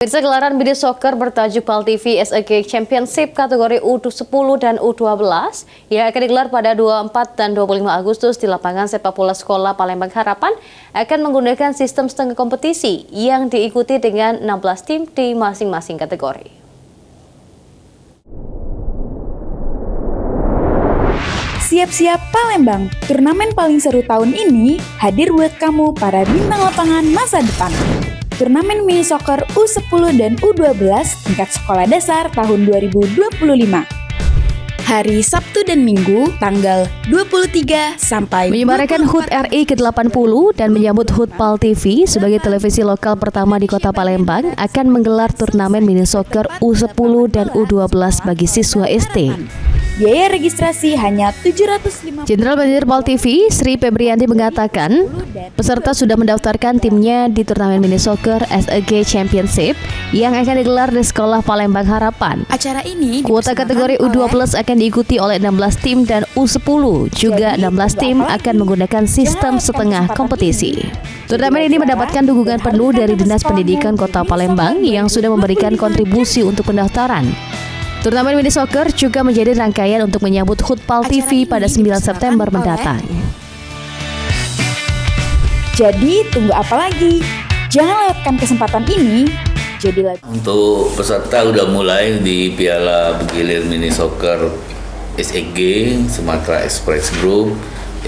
Pemirsa, gelaran mini soccer bertajuk PAL TV SEG Championship kategori U10 dan U12 yang akan digelar pada 24 dan 25 Agustus di lapangan sepak bola Sekolah Palembang Harapan akan menggunakan sistem setengah kompetisi yang diikuti dengan 16 tim di masing-masing kategori. Siap-siap Palembang, turnamen paling seru tahun ini hadir buat kamu para bintang lapangan masa depan. Turnamen mini soccer U10 dan U12 tingkat sekolah dasar tahun 2025. Hari Sabtu dan Minggu, tanggal 23 sampai menyemarakan HUT RI ke-80 dan menyambut HUT PAL TV sebagai televisi lokal pertama di Kota Palembang akan menggelar turnamen mini soccer U10 dan U12 bagi siswa SD. Biaya registrasi hanya 750. Jenderal Manajer PAL TV, Sri Febrianti mengatakan, peserta sudah mendaftarkan timnya di turnamen mini soccer SEG Championship yang akan digelar di Sekolah Palembang Harapan. Acara ini kuota kategori U12 akan diikuti oleh 16 tim dan U10 juga 16 tim akan menggunakan sistem setengah kompetisi. Turnamen ini mendapatkan dukungan penuh dari Dinas Pendidikan Kota Palembang yang sudah memberikan kontribusi untuk pendaftaran. Turnamen mini soccer juga menjadi rangkaian untuk menyambut HUT PAL TV pada 9 September mendatang. Jadi tunggu apa lagi? Jangan lewatkan kesempatan ini. Jadilah untuk peserta udah mulai di Piala Bergilir Mini Soccer SEG Sumatera Express Group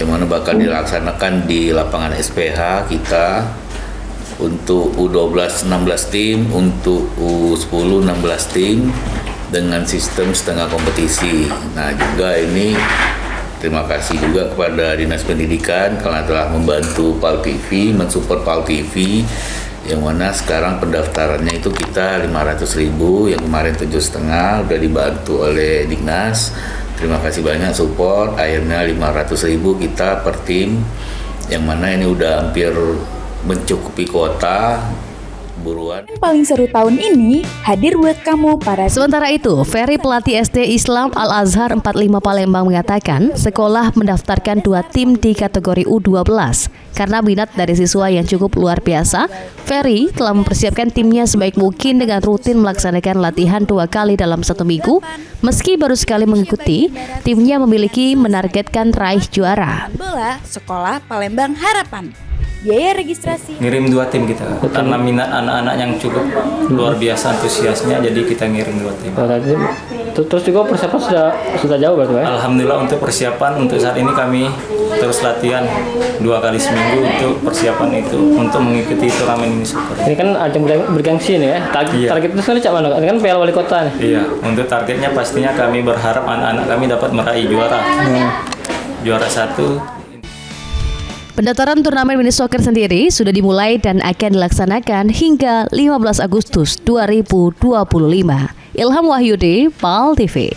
yang mana bakal dilaksanakan di lapangan SPH kita. Untuk U12 16 tim, untuk U10 16 tim dengan sistem setengah kompetisi. Nah, juga ini terima kasih juga kepada Dinas Pendidikan karena telah membantu PAL TV, mensupport PAL TV, yang mana sekarang pendaftarannya itu kita 500.000, yang kemarin 7,5 udah dibantu oleh Dinas. Terima kasih banyak support, akhirnya 500.000 kita per tim, yang mana ini udah hampir mencukupi kuota. Buruan. Paling seru tahun ini hadir buat kamu para. Sementara itu, Ferry pelatih SD Islam Al-Azhar 45 Palembang mengatakan sekolah mendaftarkan 2 tim di kategori U12 karena minat dari siswa yang cukup luar biasa. Ferry telah mempersiapkan timnya sebaik mungkin dengan rutin melaksanakan latihan 2 kali dalam 1 minggu. Meski baru sekali mengikuti, timnya memiliki menargetkan raih juara. Bola Sekolah Palembang Harapan. Biaya registrasi ngirim 2 tim kita karena minat anak-anak yang cukup luar biasa antusiasnya, jadi kita ngirim 2 tim. Terus juga persiapan sudah jauh berarti ya? Alhamdulillah untuk persiapan untuk saat ini kami terus latihan 2 kali seminggu untuk persiapan itu untuk mengikuti turnamen ini. Ini kan ajang bergengsi nih ya. Target itu sebenarnya cak mana? Ini kan Piala Wali Kota nih. Iya, untuk targetnya pastinya kami berharap anak-anak kami dapat meraih juara. Juara 1. Pendaftaran turnamen mini soccer sendiri sudah dimulai dan akan dilaksanakan hingga 15 Agustus 2025. Ilham Wahyudi, PAL TV.